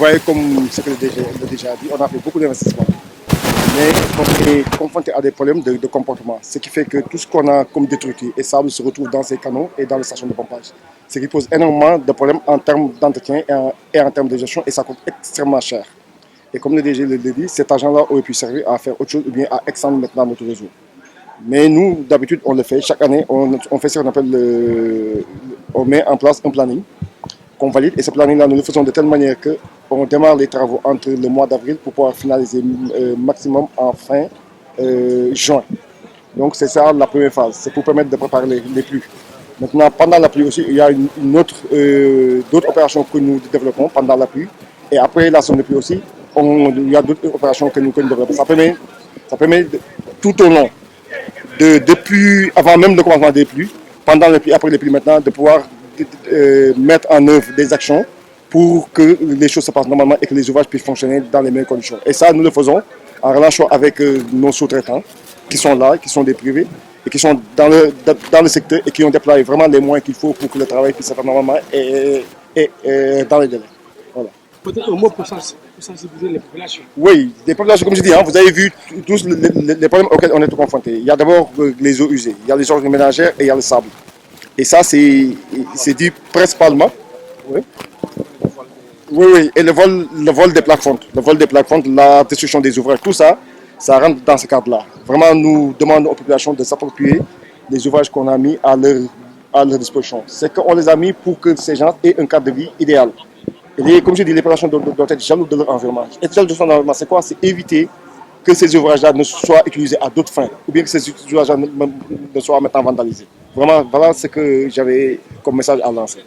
voyez, comme ce que le DG a dit, on a fait beaucoup d'investissements. Mais on est confronté à des problèmes de comportement. Ce qui fait que tout ce qu'on a comme détritus et sable se retrouve dans ces canaux et dans les stations de pompage. Ce qui pose énormément de problèmes en termes d'entretien et en termes de gestion et ça coûte extrêmement cher. Et comme le DG le dit, cet argent-là aurait pu servir à faire autre chose ou bien à extendre maintenant notre réseau. Mais nous, d'habitude, on le fait. Chaque année, on fait ce qu'on appelle on met en place un planning qu'on valide. Et ce planning-là, nous le faisons de telle manière qu'on démarre les travaux entre le mois d'avril pour pouvoir finaliser maximum en fin juin. Donc c'est ça la première phase. C'est pour permettre de préparer les pluies. Maintenant, pendant la pluie aussi, il y a d'autres opérations que nous développons pendant la pluie. Et après la zone de pluie aussi, il y a d'autres opérations que nous développons. Ça permet tout au long, depuis avant même le commencement des pluies, pendant les pluies, après les pluies maintenant, de pouvoir mettre en œuvre des actions pour que les choses se passent normalement et que les ouvrages puissent fonctionner dans les meilleures conditions. Et ça, nous le faisons en relation avec nos sous-traitants qui sont là, qui sont des privés et qui sont dans le secteur et qui ont déployé vraiment les moyens qu'il faut pour que le travail puisse se faire normalement et dans les délais. Voilà. Peut-être un mot pour sensibiliser les populations. Oui, les populations, comme je dis, vous avez vu tous les problèmes auxquels on est confrontés. Il y a d'abord les eaux usées, il y a les ordures ménagères et il y a le sable. Et ça, c'est dû principalement. Oui, et le vol des plaques-fontes. Le vol des plaques-fontes, la destruction des ouvrages, tout ça, ça rentre dans ce cadre-là. Vraiment, nous demandons aux populations de s'approprier les ouvrages qu'on a mis à leur disposition. C'est qu'on les a mis pour que ces gens aient un cadre de vie idéal. Et comme je dis, les populations doivent être jaloux de leur environnement. Être jaloux de son environnement, c'est quoi? C'est éviter que ces ouvrages-là ne soient utilisés à d'autres fins, ou bien que ces ouvrages-là ne soient maintenant vandalisés. Vraiment, voilà ce que j'avais comme message à lancer.